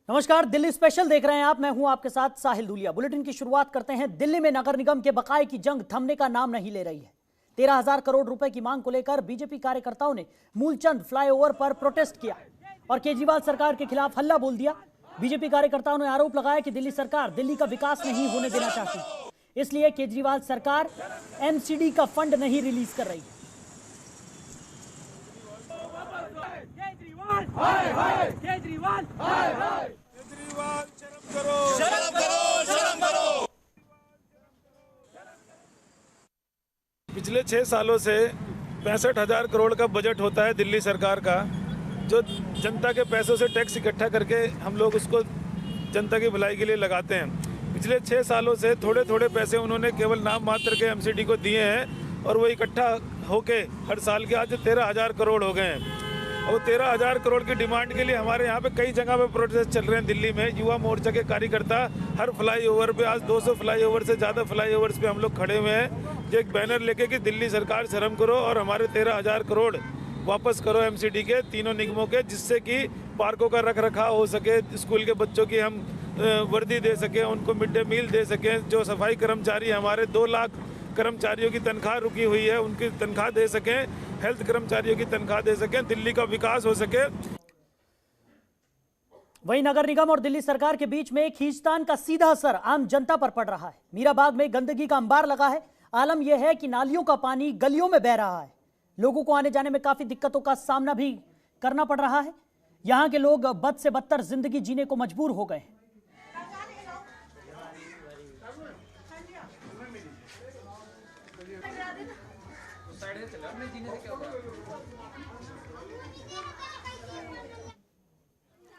नमस्कार, दिल्ली स्पेशल देख रहे हैं आप। मैं हूं आपके साथ साहिल धूलिया। बुलेटिन की शुरुआत करते हैं। दिल्ली में नगर निगम के बकाये की जंग थमने का नाम नहीं ले रही है। 13,000 करोड़ रुपए की मांग को लेकर बीजेपी कार्यकर्ताओं ने मूलचंद फ्लाईओवर पर प्रोटेस्ट किया और केजरीवाल सरकार के खिलाफ हल्ला बोल दिया। बीजेपी कार्यकर्ताओं ने आरोप लगाया कि दिल्ली सरकार दिल्ली का विकास नहीं होने देना चाहती, इसलिए केजरीवाल सरकार एमसीडी का फंड नहीं रिलीज कर रही। केजरीवाल शर्म करो, शर्म करो, शर्म करो। पिछले 6 सालों से 65,000 करोड़ का बजट होता है दिल्ली सरकार का, जो जनता के पैसों से टैक्स इकट्ठा करके हम लोग उसको जनता की भलाई के लिए लगाते हैं। पिछले 6 सालों से थोड़े थोड़े पैसे उन्होंने केवल नाम मात्र के एमसीडी को दिए हैं और वो इकट्ठा होके हर साल के आज 13,000 करोड़ हो गए हैं। और 13,000 करोड़ की डिमांड के लिए हमारे यहाँ पे कई जगह पे प्रोटेस्ट चल रहे हैं। दिल्ली में युवा मोर्चा के कार्यकर्ता हर फ्लाईओवर पे, आज 200 फ्लाईओवर से ज़्यादा फ्लाईओवर्स पे हम लोग खड़े हुए हैं, जो एक बैनर लेके कि दिल्ली सरकार शर्म करो और हमारे 13,000 करोड़ वापस करो एमसीडी के तीनों निगमों के, जिससे कि पार्कों का रख रखाव हो सके, स्कूल के बच्चों की हम वर्दी दे सकें, उनको मिड डे मील दे सकें, जो सफाई कर्मचारी हमारे 2 लाख कर्मचारियों की तनख्वाह रुकी हुई है उनकी तनख्वाह दे सकें, हेल्थ कर्मचारियों की तनख्वाह दे सकें, दिल्ली का विकास हो सके। वहीं नगर निगम और दिल्ली सरकार के बीच में खींचतान का सीधा असर आम जनता पर पड़ रहा है। मीराबाग में गंदगी का अंबार लगा है। आलम यह है कि नालियों का पानी गलियों में बह रहा है। लोगों को आने जाने में काफी दिक्कतों का सामना भी करना पड़ रहा है। यहाँ के लोग बद से बदतर जिंदगी जीने को मजबूर हो गए हैं।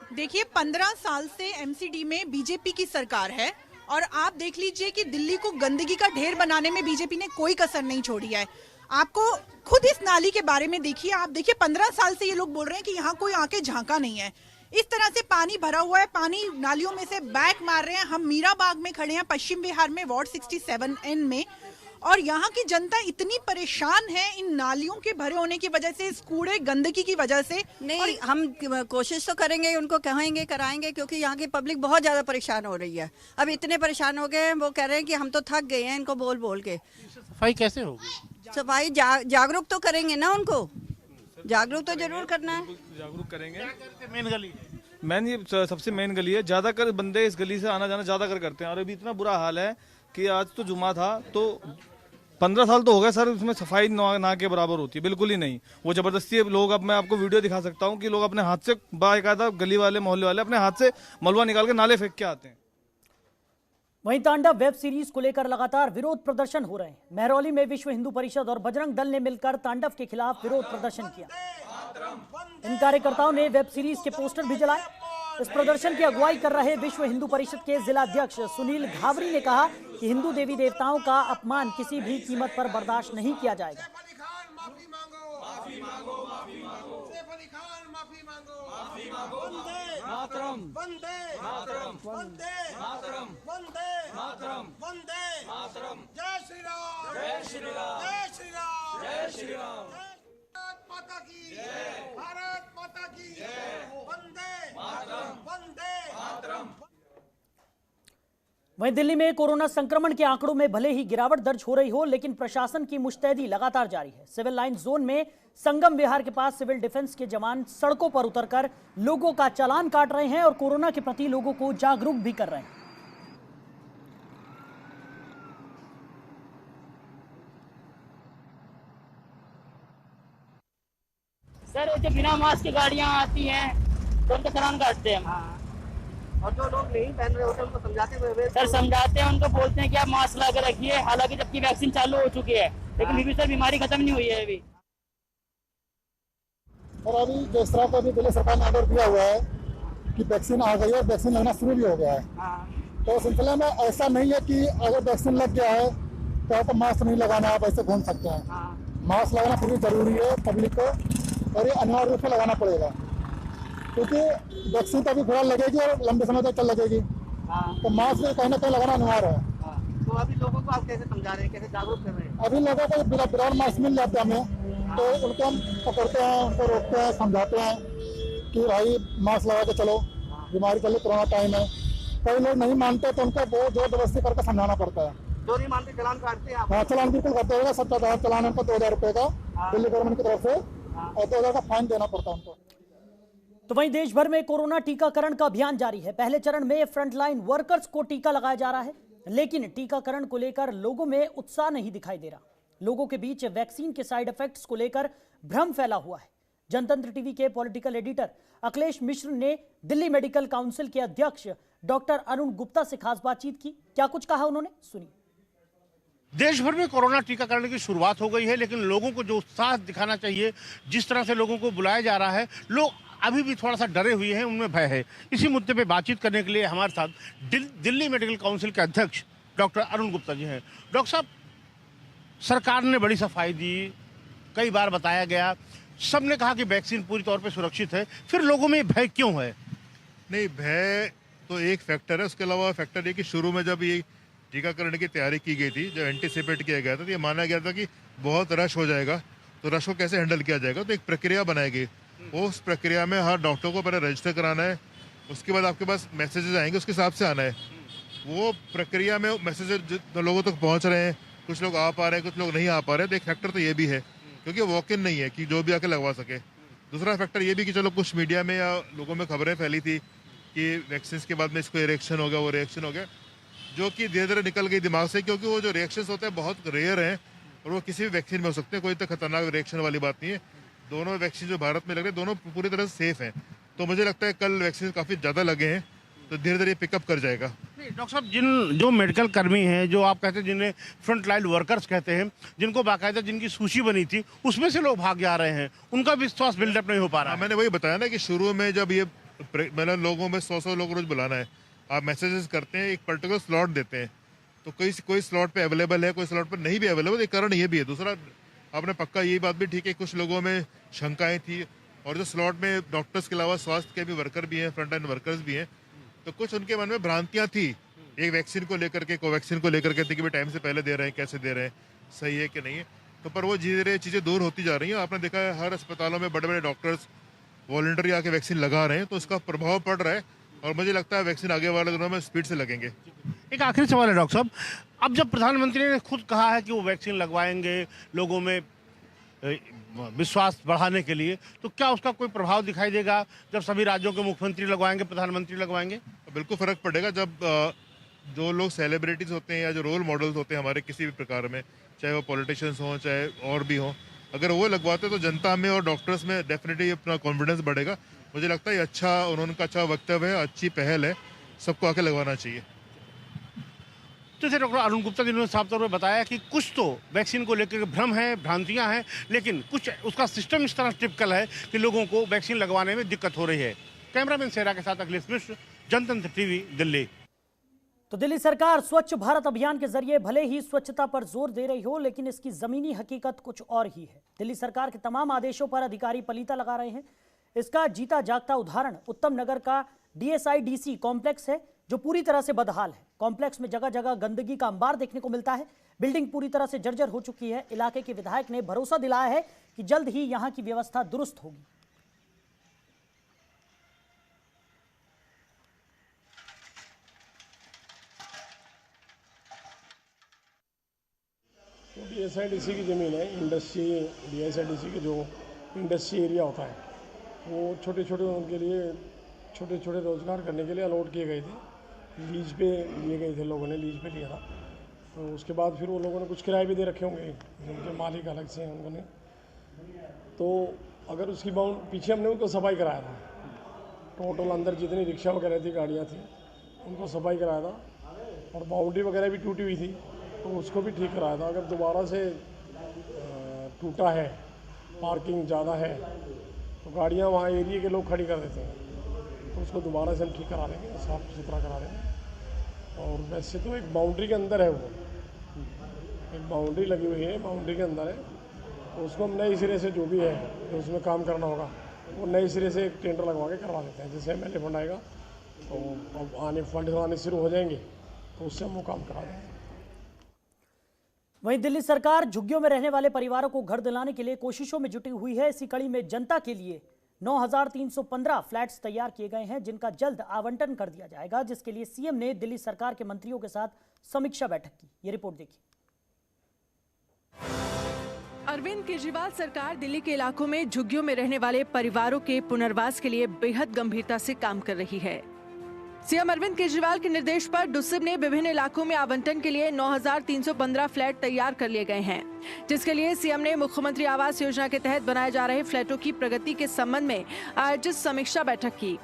देखिए, 15 साल से एमसीडी में बीजेपी की सरकार है और आप देख लीजिए कि दिल्ली को गंदगी का ढेर बनाने में बीजेपी ने कोई कसर नहीं छोड़ी है। आपको खुद इस नाली के बारे में देखिए, आप देखिए 15 साल से ये लोग बोल रहे हैं कि यहाँ कोई आके झांका नहीं है। इस तरह से पानी भरा हुआ है, पानी नालियों में से बैक मार रहे हैं। हम मीराबाग में खड़े हैं, पश्चिम बिहार में, वार्ड 67N में, और यहाँ की जनता इतनी परेशान है इन नालियों के भरे होने की वजह से, इस कूड़े गंदगी की वजह से। नहीं, हम कोशिश तो करेंगे, उनको कहेंगे, कराएंगे, क्योंकि यहाँ की पब्लिक बहुत ज्यादा परेशान हो रही है। अब इतने परेशान हो गए हैं, वो कह रहे हैं कि हम तो थक गए हैं इनको बोल बोल के। सफाई कैसे होगी? सफाई जागरूक तो करेंगे ना, उनको जागरूक तो जरूर करना है। जागरूक करेंगे। मेन गली मैन ये सबसे मेन गली है, ज्यादातर बंदे इस गली से आना जाना ज्यादा करते हैं। और अभी इतना बुरा हाल है कि आज तो जुमा था, तो 15 साल तो हो गए सर, उसमें सफाई ना के बराबर होती है, बिल्कुल ही नहीं। वो जबरदस्ती लोग, अब मैं आपको वीडियो दिखा सकता हूँ कि लोग अपने हाथ से, बाकायदा गली वाले मोहल्ले वाले अपने हाथ से मलबा निकाल के नाले फेंक के आते हैं। वहीं तांडव वेब सीरीज को लेकर लगातार विरोध प्रदर्शन हो रहे हैं। महरौली में विश्व हिंदू परिषद और बजरंग दल ने मिलकर तांडव के खिलाफ विरोध प्रदर्शन किया। इन कार्यकर्ताओं ने वेब सीरीज के पोस्टर भी जलाए। इस प्रदर्शन की अगुवाई कर रहे विश्व हिंदू परिषद के जिलाध्यक्ष सुनील घावरी ने कहा कि हिंदू देवी देवताओं का अपमान किसी भी कीमत पर बर्दाश्त नहीं किया जाएगा। वहीं दिल्ली में कोरोना संक्रमण के आंकड़ों में भले ही गिरावट दर्ज हो रही हो, लेकिन प्रशासन की मुस्तैदी लगातार जारी है। सिविल लाइन जोन में संगम विहार के पास सिविल डिफेंस के जवान सड़कों पर उतरकर लोगों का चालान काट रहे हैं और कोरोना के प्रति लोगों को जागरूक भी कर रहे हैं। सर, जो बिना मास्क की गाड़ियां आती हैं तो उनका चालान काटते हैं हम। और जो लोग नहीं पहन रहे होते उनको समझाते हुए सर समझाते हैं, उनको बोलते हैं कि आप मास्क लगा के रखिए, हालांकि जबकि वैक्सीन चालू हो चुकी है, लेकिन अभी सर बीमारी खत्म नहीं हुई है अभी। और अभी जिस तरह का दिल्ली सरकार ने ऑर्डर दिया हुआ है कि वैक्सीन आ गई है, वैक्सीन लगना शुरू भी हो गया है, तो सिलसिले में ऐसा नहीं है कि अगर वैक्सीन लग गया है तो आपको मास्क नहीं लगाना, आप ऐसे घूम सकते हैं। मास्क लगाना पूरी जरूरी है पब्लिक को, और ये अनिवार्य रूप से लगाना पड़ेगा, क्योंकि वैक्सीन तो अभी थोड़ा लगेगी और लंबे समय तक चल लगेगी, तो मास्क कहीं ना कहीं लगाना अनिवार्य है। तो अभी लोगों को आप कैसे समझा रहे हैं, कैसे जागरूक कर रहे हैं? अभी लोगों को बिना मास्क मिल जाते हैं हमें, तो उनको हम पकड़ते हैं, उनको रोकते हैं, समझाते हैं कि भाई मास्क लगा के चलो, बीमारी चल रही, कोरोना टाइम है, कई लोग नहीं मानते तो उनको बहुत जबरदस्ती करके समझाना पड़ता है। जो नहीं मानते चालान काटते हैं आप? हाँ, चालान बिल्कुल करते होगा, 70,000 चालान है उनको, 2,000 रुपये का दिल्ली गवर्नमेंट की तरफ से, और 2,000 का फाइन देना पड़ता है उनको। तो वहीं देश भर में कोरोना टीकाकरण का अभियान जारी है। पहले चरण में फ्रंटलाइन वर्कर्स को टीका लगाया जा रहा है, लेकिन टीकाकरण को लेकर लोगों में उत्साह नहीं दिखाई दे रहा। लोगों के बीच वैक्सीन के साइड इफेक्ट्स को लेकर भ्रम फैला हुआ है। जनतंत्र टीवी के पॉलिटिकल एडिटर अखिलेश मिश्र ने दिल्ली मेडिकल काउंसिल के अध्यक्ष डॉक्टर अरुण गुप्ता से खास बातचीत की। क्या कुछ कहा उन्होंने, सुनिए। देश भर में कोरोना टीकाकरण की शुरुआत हो गई है, लेकिन लोगों को जो उत्साह दिखाना चाहिए, जिस तरह से लोगों को बुलाया जा रहा है, लोग अभी भी थोड़ा सा डरे हुए हैं, उनमें भय है। इसी मुद्दे पे बातचीत करने के लिए हमारे साथ दिल्ली मेडिकल काउंसिल के अध्यक्ष डॉक्टर अरुण गुप्ता जी हैं। डॉक्टर साहब, सरकार ने बड़ी सफाई दी, कई बार बताया गया, सबने कहा कि वैक्सीन पूरी तौर पे सुरक्षित है, फिर लोगों में भय क्यों है? नहीं, भय तो एक फैक्टर है, उसके अलावा फैक्टर ये कि शुरू में जब ये टीकाकरण की तैयारी की गई थी, जब एंटीसिपेट किया गया था, तो ये माना गया था कि बहुत रश हो जाएगा, तो रश को कैसे हैंडल किया जाएगा, तो एक प्रक्रिया बनाई गई। उस प्रक्रिया में हर डॉक्टर को पहले रजिस्टर कराना है, उसके बाद आपके पास मैसेजेस आएंगे, उसके हिसाब से आना है। वो प्रक्रिया में मैसेजेस लोगों तक पहुंच रहे हैं, कुछ लोग आ पा रहे हैं, कुछ लोग नहीं आ पा रहे हैं, तो एक फैक्टर तो ये भी है, क्योंकि वॉक इन नहीं है कि जो भी आके लगवा सके। दूसरा फैक्टर ये भी कि चलो कुछ मीडिया में या लोगों में खबरें फैली थी कि वैक्सीन के बाद में इसको रिएक्शन हो गया, वो रिएक्शन हो गया, जो कि धीरे धीरे निकल गई दिमाग से, क्योंकि वो जो रिएक्शंस होते हैं बहुत रेयर हैं और वो किसी भी वैक्सीन में हो सकते हैं, कोई तो खतरनाक रिएक्शन वाली बात नहीं है। दोनों वैक्सीन जो भारत में लग रहे हैं, दोनों पूरी तरह से सेफ हैं, तो मुझे लगता है कल वैक्सीन काफ़ी ज़्यादा लगे हैं, तो धीरे धीरे पिकअप कर जाएगा। डॉक्टर साहब, जो मेडिकल कर्मी हैं, जो आप कहते हैं जिन्हें फ्रंट लाइन वर्कर्स कहते हैं, जिनको बाकायदा जिनकी सूची बनी थी, उसमें से लोग भाग जा रहे हैं, उनका विश्वास बिल्डअप नहीं हो पा रहा है। मैंने वही बताया ना कि शुरू में जब ये मतलब लोगों में 100 लोग रोज बुलाना है, आप मैसेजेस करते हैं, एक पर्टिकुलर स्लॉट देते हैं, तो कोई स्लॉट पे अवेलेबल है, कोई स्लॉट पर नहीं भी अवेलेबल, एक कारण ये भी है। दूसरा, आपने पक्का ये बात भी ठीक है, कुछ लोगों में शंकाएं थी, और जो स्लॉट में डॉक्टर्स के अलावा स्वास्थ्य के भी वर्कर भी हैं, फ्रंट लाइन वर्कर्स भी हैं, तो कुछ उनके मन में भ्रांतियां थी एक वैक्सीन को लेकर के, कोवैक्सीन को लेकर के थी कि भाई टाइम से पहले दे रहे हैं, कैसे दे रहे हैं, सही है कि नहीं है, तो पर वो धीरे धीरे चीज़ें दूर होती जा रही हैं। आपने देखा है हर अस्पतालों में बड़े बड़े डॉक्टर्स वॉलंटरी आके वैक्सीन लगा रहे हैं, तो उसका प्रभाव पड़ रहा है, और मुझे लगता है वैक्सीन आगे वाले दिनों में स्पीड से लगेंगे। एक आखिरी सवाल है डॉक्टर साहब, अब जब प्रधानमंत्री ने खुद कहा है कि वो वैक्सीन लगवाएंगे लोगों में विश्वास बढ़ाने के लिए, तो क्या उसका कोई प्रभाव दिखाई देगा जब सभी राज्यों के मुख्यमंत्री लगवाएंगे, प्रधानमंत्री लगवाएंगे? बिल्कुल फर्क पड़ेगा। जब जो लोग सेलिब्रिटीज होते हैं या जो रोल मॉडल्स होते हैं हमारे किसी भी प्रकार में, चाहे वो पॉलिटिशियंस हों चाहे और भी हों, अगर वो लगवाते तो जनता में और डॉक्टर्स में डेफिनेटली अपना कॉन्फिडेंस बढ़ेगा। मुझे लगता है अच्छा, उनका अच्छा वक्तव्य है, अच्छी पहल है, सबको आके लगवाना चाहिए। जैसे डॉक्टर अरुण गुप्ता जी ने साफ तौर पर बताया कि कुछ तो वैक्सीन को लेकर भ्रम है, भ्रांतियां हैं, लेकिन कुछ उसका सिस्टम इस तरह टिपिकल है कि लोगों को वैक्सीन लगवाने में दिक्कत हो रही है। कैमरामैन सेरा के साथ अखिलेश मिश्र, जनतंत्र टीवी, दिल्ली। तो दिल्ली सरकार स्वच्छ भारत अभियान के जरिए भले ही स्वच्छता पर जोर दे रही हो, लेकिन इसकी जमीनी हकीकत कुछ और ही है। दिल्ली सरकार के तमाम आदेशों पर अधिकारी पलीता लगा रहे हैं। इसका जीता जागता उदाहरण उत्तम नगर का DSIDC कॉम्प्लेक्स है, जो पूरी तरह से बदहाल है। कॉम्प्लेक्स में जगह जगह गंदगी का अंबार देखने को मिलता है। बिल्डिंग पूरी तरह से जर्जर हो चुकी है। इलाके के विधायक ने भरोसा दिलाया है कि जल्द ही यहां की व्यवस्था दुरुस्त होगी। DSIDC की ज़मीन है, इंडस्ट्री DSIDC के जो इंडस्ट्री एरिया होता है, वो छोटे छोटे उनके लिए छोटे छोटे रोज़गार करने के लिए अलॉट किए गए थे। लीज पे लिए गए थे, लोगों ने लीज पे लिया था। तो उसके बाद फिर वो लोगों ने कुछ किराए भी दे रखे होंगे, जिनके मालिक अलग से हैं उन्होंने। तो अगर उसकी पीछे हमने उनको सफाई कराया था, टोटल अंदर जितनी रिक्शा वगैरह थी, गाड़ियाँ थी, उनको सफाई कराया था। और बाउंड्री वगैरह भी टूटी हुई थी, तो उसको भी ठीक कराया था। अगर दोबारा से टूटा है, पार्किंग ज़्यादा है, तो गाड़ियाँ वहाँ एरिया के लोग खड़ी कर देते हैं, तो उसको दोबारा से हम ठीक करा देंगे, साफ़ सुथरा करा देंगे। और वैसे तो एक बाउंड्री के अंदर है, वो एक बाउंड्री लगी हुई है, बाउंड्री के अंदर है, तो उसको हम नए सिरे से जो भी है, जो उसमें काम करना होगा, वो नए सिरे से एक टेंडर लगवा के करवा देते हैं। जैसे MLA फंड आएगा, तो अब फंड आने शुरू हो जाएंगे, तो उससे हम वो काम करा देंगे। वहीं दिल्ली सरकार झुग्गियों में रहने वाले परिवारों को घर दिलाने के लिए कोशिशों में जुटी हुई है। इसी कड़ी में जनता के लिए 9,315 फ्लैट्स तैयार किए गए हैं, जिनका जल्द आवंटन कर दिया जाएगा, जिसके लिए सीएम ने दिल्ली सरकार के मंत्रियों के साथ समीक्षा बैठक की। ये रिपोर्ट देखिए। अरविंद केजरीवाल सरकार दिल्ली के इलाकों में झुग्गियों में रहने वाले परिवारों के पुनर्वास के लिए बेहद गंभीरता से काम कर रही है। सीएम अरविंद केजरीवाल के निर्देश पर डुसिब ने विभिन्न इलाकों में आवंटन के लिए 9,315 फ्लैट तैयार कर लिए गए हैं, जिसके लिए सीएम ने मुख्यमंत्री आवास योजना के तहत बनाए जा रहे फ्लैटों की प्रगति के संबंध में आयोजित समीक्षा बैठक की।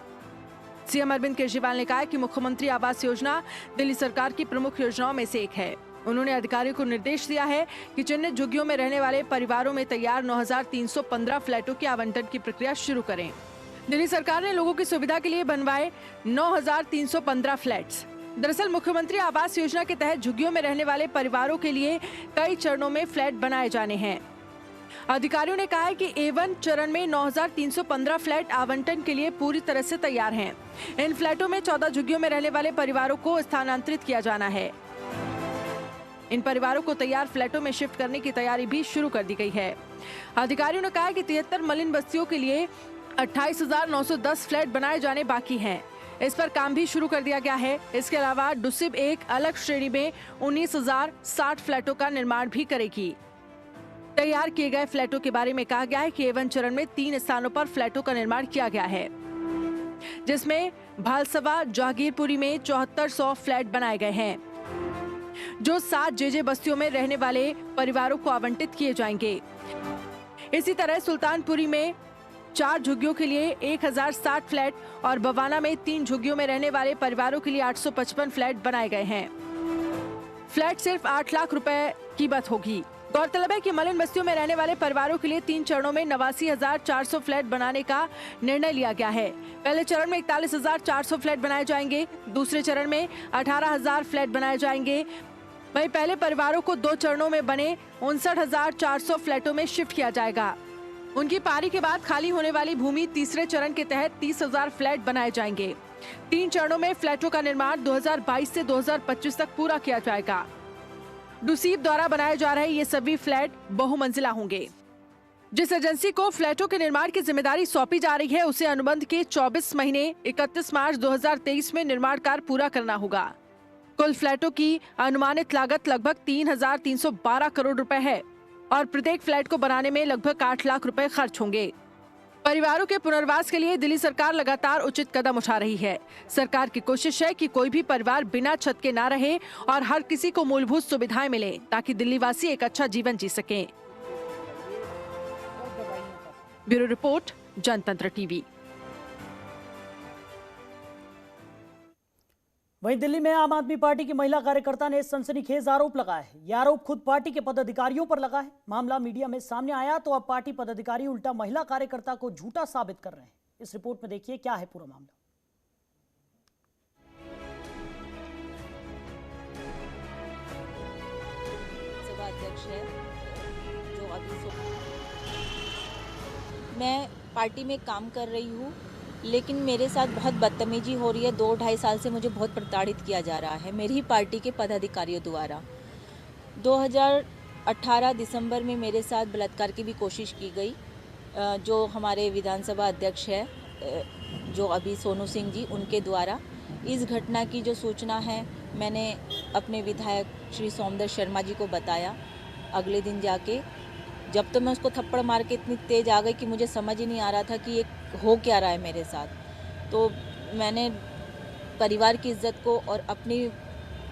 सीएम अरविंद केजरीवाल ने कहा कि मुख्यमंत्री आवास योजना दिल्ली सरकार की प्रमुख योजनाओं में से एक है। उन्होंने अधिकारियों को निर्देश दिया है कि चिन्हित झुग्गियों में रहने वाले परिवारों में तैयार 9,315 फ्लैटों के आवंटन की प्रक्रिया शुरू करें। दिल्ली सरकार ने लोगों की सुविधा के लिए बनवाए 9,315 फ्लैट्स। दरअसल मुख्यमंत्री आवास योजना के तहत झुग्गियों में रहने वाले परिवारों के लिए कई चरणों में फ्लैट बनाए जाने हैं। अधिकारियों ने कहा है कि A1 चरण में 9,315 फ्लैट आवंटन के लिए पूरी तरह से तैयार हैं। इन फ्लैटों में 14 झुग्गियों में रहने वाले परिवारों को स्थानांतरित किया जाना है। इन परिवारों को तैयार फ्लैटों में शिफ्ट करने की तैयारी भी शुरू कर दी गई है। अधिकारियों ने कहा कि 73 मलिन बस्तियों के लिए 28,910 फ्लैट बनाए जाने बाकी हैं। इस पर काम भी शुरू कर दिया गया है। इसके अलावा डुसिब एक अलग श्रेणी में 19,060 फ्लैटों का निर्माण भी करेगी। तैयार किए गए फ्लैटों के बारे में कहा गया है कि A1 चरण में 3 स्थानों पर फ्लैटों का निर्माण किया गया है, जिसमें भालसवा जहांगीरपुरी में 7400 फ्लैट बनाए गए हैं, जो 7 JJ बस्तियों में रहने वाले परिवारों को आवंटित किए जाएंगे। इसी तरह सुल्तानपुरी में 4 झुग्गियों के लिए 1,060 फ्लैट और बवाना में 3 झुग्गियों में रहने वाले परिवारों के लिए 855 फ्लैट बनाए गए हैं। फ्लैट सिर्फ 8 लाख रुपए कीमत होगी। गौरतलब है कि मलिन बस्तियों में रहने वाले परिवारों के लिए 3 चरणों में 89,400 फ्लैट बनाने का निर्णय लिया गया है। पहले चरण में 41,400 फ्लैट बनाए जाएंगे, दूसरे चरण में 18,000 फ्लैट बनाए जाएंगे। वहीं पहले परिवारों को 2 चरणों में बने 59,400 फ्लैटों में शिफ्ट किया जाएगा। उनकी पारी के बाद खाली होने वाली भूमि तीसरे चरण के तहत 30,000 फ्लैट बनाए जाएंगे। 3 चरणों में फ्लैटों का निर्माण 2022 से 2025 तक पूरा किया जाएगा। डुसीब द्वारा बनाए जा रहे ये सभी फ्लैट बहुमंजिला होंगे। जिस एजेंसी को फ्लैटों के निर्माण की जिम्मेदारी सौंपी जा रही है, उसे अनुबंध के 24 महीने 31 मार्च 2023 में निर्माण कार्य पूरा करना होगा। कुल फ्लैटों की अनुमानित लागत लगभग 3,312 करोड़ रुपए है और प्रत्येक फ्लैट को बनाने में लगभग 8 लाख रुपए खर्च होंगे। परिवारों के पुनर्वास के लिए दिल्ली सरकार लगातार उचित कदम उठा रही है। सरकार की कोशिश है कि कोई भी परिवार बिना छत के ना रहे और हर किसी को मूलभूत सुविधाएं मिले, ताकि दिल्ली वासी एक अच्छा जीवन जी सकें। ब्यूरो रिपोर्ट, जनतंत्र टीवी। वहीं दिल्ली में आम आदमी पार्टी की महिला कार्यकर्ता ने सनसनीखेज आरोप लगाया है। यह आरोप खुद पार्टी के पदाधिकारियों पर लगा है। मामला मीडिया में सामने आया तो अब पार्टी पदाधिकारी उल्टा महिला कार्यकर्ता को झूठा साबित कर रहे हैं। इस रिपोर्ट में देखिए क्या है पूरा मामला। सभा अध्यक्ष है जो अभी मैं पार्टी में काम कर रही हूँ, लेकिन मेरे साथ बहुत बदतमीजी हो रही है। 2-2.5 साल से मुझे बहुत प्रताड़ित किया जा रहा है मेरी ही पार्टी के पदाधिकारियों द्वारा। 2018 दिसंबर में मेरे साथ बलात्कार की भी कोशिश की गई। जो हमारे विधानसभा अध्यक्ष है जो अभी सोनू सिंह जी, उनके द्वारा इस घटना की जो सूचना है मैंने अपने विधायक श्री सोमदत्त शर्मा जी को बताया। अगले दिन जाके जब तो मैं उसको थप्पड़ मार के इतनी तेज़ आ गई कि मुझे समझ ही नहीं आ रहा था कि ये हो क्या रहा है मेरे साथ। तो मैंने परिवार की इज्जत को और अपनी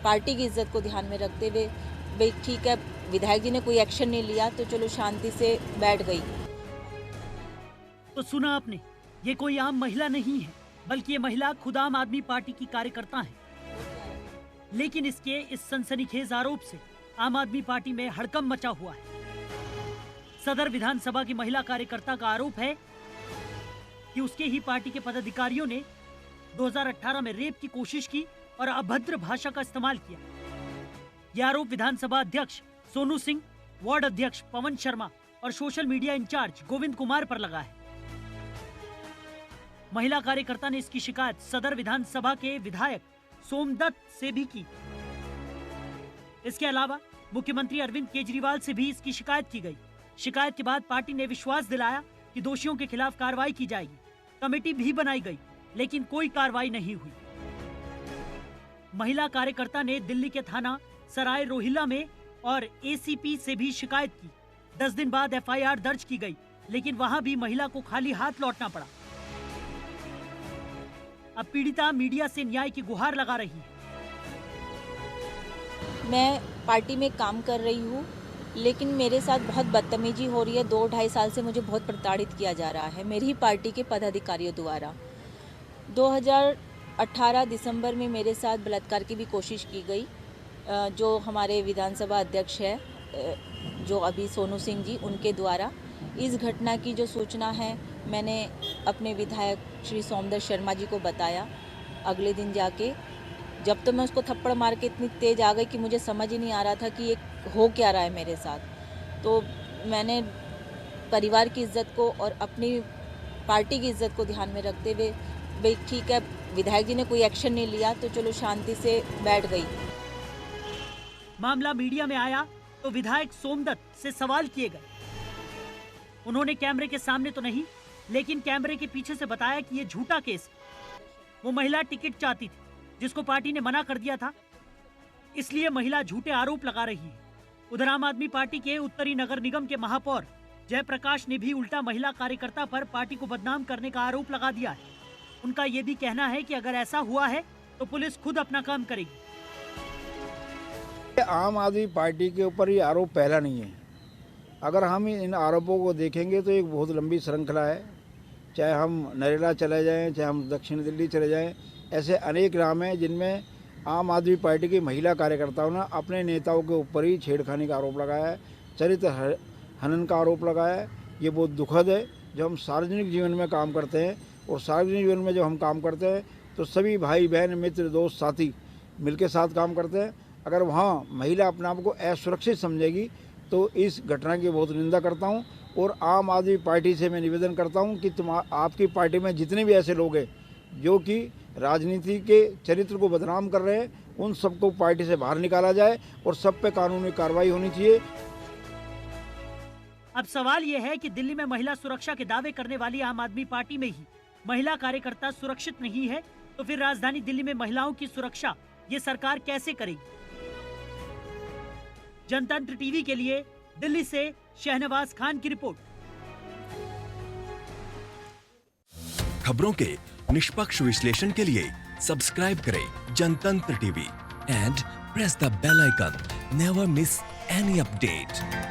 पार्टी की इज्जत को ध्यान में रखते हुए, भाई ठीक है विधायक जी ने कोई एक्शन नहीं लिया तो चलो शांति से बैठ गई। तो सुना आपने, ये कोई आम महिला नहीं है, बल्कि ये महिला खुद आम आदमी पार्टी की कार्यकर्ता है। लेकिन इसके इस सनसनीखेज आरोप से आम आदमी पार्टी में हड़कंप मचा हुआ है। सदर विधानसभा की महिला कार्यकर्ता का आरोप है कि उसके ही पार्टी के पदाधिकारियों ने 2018 में रेप की कोशिश की और अभद्र भाषा का इस्तेमाल किया। यह आरोप विधानसभा अध्यक्ष सोनू सिंह, वार्ड अध्यक्ष पवन शर्मा और social media incharge Govind Kumar पर लगा है। महिला कार्यकर्ता ने इसकी शिकायत सदर विधानसभा के विधायक सोमदत्त से भी की। इसके अलावा मुख्यमंत्री अरविंद केजरीवाल से भी इसकी शिकायत की गई। शिकायत के बाद पार्टी ने विश्वास दिलाया कि दोषियों के खिलाफ कार्रवाई की जाएगी। कमेटी भी बनाई गई, लेकिन कोई कार्रवाई नहीं हुई। महिला कार्यकर्ता ने दिल्ली के थाना सराय रोहिल्ला में और एसीपी से भी शिकायत की। 10 दिन बाद एफआईआर दर्ज की गई, लेकिन वहां भी महिला को खाली हाथ लौटना पड़ा। अब पीड़िता मीडिया से न्याय की गुहार लगा रही है। मैं पार्टी में काम कर रही हूँ, लेकिन मेरे साथ बहुत बदतमीजी हो रही है। 2-2.5 साल से मुझे बहुत प्रताड़ित किया जा रहा है मेरी ही पार्टी के पदाधिकारियों द्वारा। 2018 दिसंबर में मेरे साथ बलात्कार की भी कोशिश की गई। जो हमारे विधानसभा अध्यक्ष है, जो अभी सोनू सिंह जी, उनके द्वारा इस घटना की जो सूचना है मैंने अपने विधायक श्री सोमदर शर्मा जी को बताया। अगले दिन जाके जब तो मैं उसको थप्पड़ मार के इतनी तेज आ गई कि मुझे समझ ही नहीं आ रहा था कि ये हो क्या रहा है मेरे साथ। तो मैंने परिवार की इज्जत को और अपनी पार्टी की इज्जत को ध्यान में रखते हुए, भाई ठीक है, विधायक जी ने कोई एक्शन नहीं लिया तो चलो शांति से बैठ गई। मामला मीडिया में आया तो विधायक सोमदत्त से सवाल किए गए। उन्होंने कैमरे के सामने तो नहीं, लेकिन कैमरे के पीछे से बताया कि ये झूठा केस है। वो महिला टिकट चाहती थी, जिसको पार्टी ने मना कर दिया था, इसलिए महिला झूठे आरोप लगा रही है। उधर आम आदमी पार्टी के उत्तरी नगर निगम के महापौर जयप्रकाश ने भी उल्टा महिला कार्यकर्ता पर पार्टी को बदनाम करने का आरोप लगा दिया है। उनका ये भी कहना है कि अगर ऐसा हुआ है तो पुलिस खुद अपना काम करेगी। आम आदमी पार्टी के ऊपर ये आरोप पहला नहीं है। अगर हम इन आरोपों को देखेंगे तो एक बहुत लंबी श्रृंखला है। चाहे हम नरेला चले जाएं, चाहे हम दक्षिण दिल्ली चले जाएं, ऐसे अनेक नाम हैं जिनमें आम आदमी पार्टी की महिला कार्यकर्ताओं ने अपने नेताओं के ऊपर ही छेड़खानी का आरोप लगाया है, चरित्र हनन का आरोप लगाया है। ये बहुत दुखद है। जब हम सार्वजनिक जीवन में काम करते हैं और सार्वजनिक जीवन में जब हम काम करते हैं तो सभी भाई बहन मित्र दोस्त साथी मिलकर साथ काम करते हैं। अगर वहाँ महिला अपने आप को असुरक्षित समझेगी तो इस घटना की बहुत निंदा करता हूँ। और आम आदमी पार्टी से मैं निवेदन करता हूँ कि आपकी पार्टी में जितने भी ऐसे लोग हैं जो कि राजनीति के चरित्र को बदनाम कर रहे हैं, उन सबको पार्टी से बाहर निकाला जाए और सब पे कानूनी कार्रवाई होनी चाहिए। अब सवाल यह है कि दिल्ली में महिला सुरक्षा के दावे करने वाली आम आदमी पार्टी में ही महिला कार्यकर्ता सुरक्षित नहीं है, तो फिर राजधानी दिल्ली में महिलाओं की सुरक्षा ये सरकार कैसे करेगी? जनतंत्र टीवी के लिए दिल्ली से शहनवाज खान की रिपोर्ट। खबरों के निष्पक्ष विश्लेषण के लिए सब्सक्राइब करें Jantantra TV and press the bell icon. Never miss any update.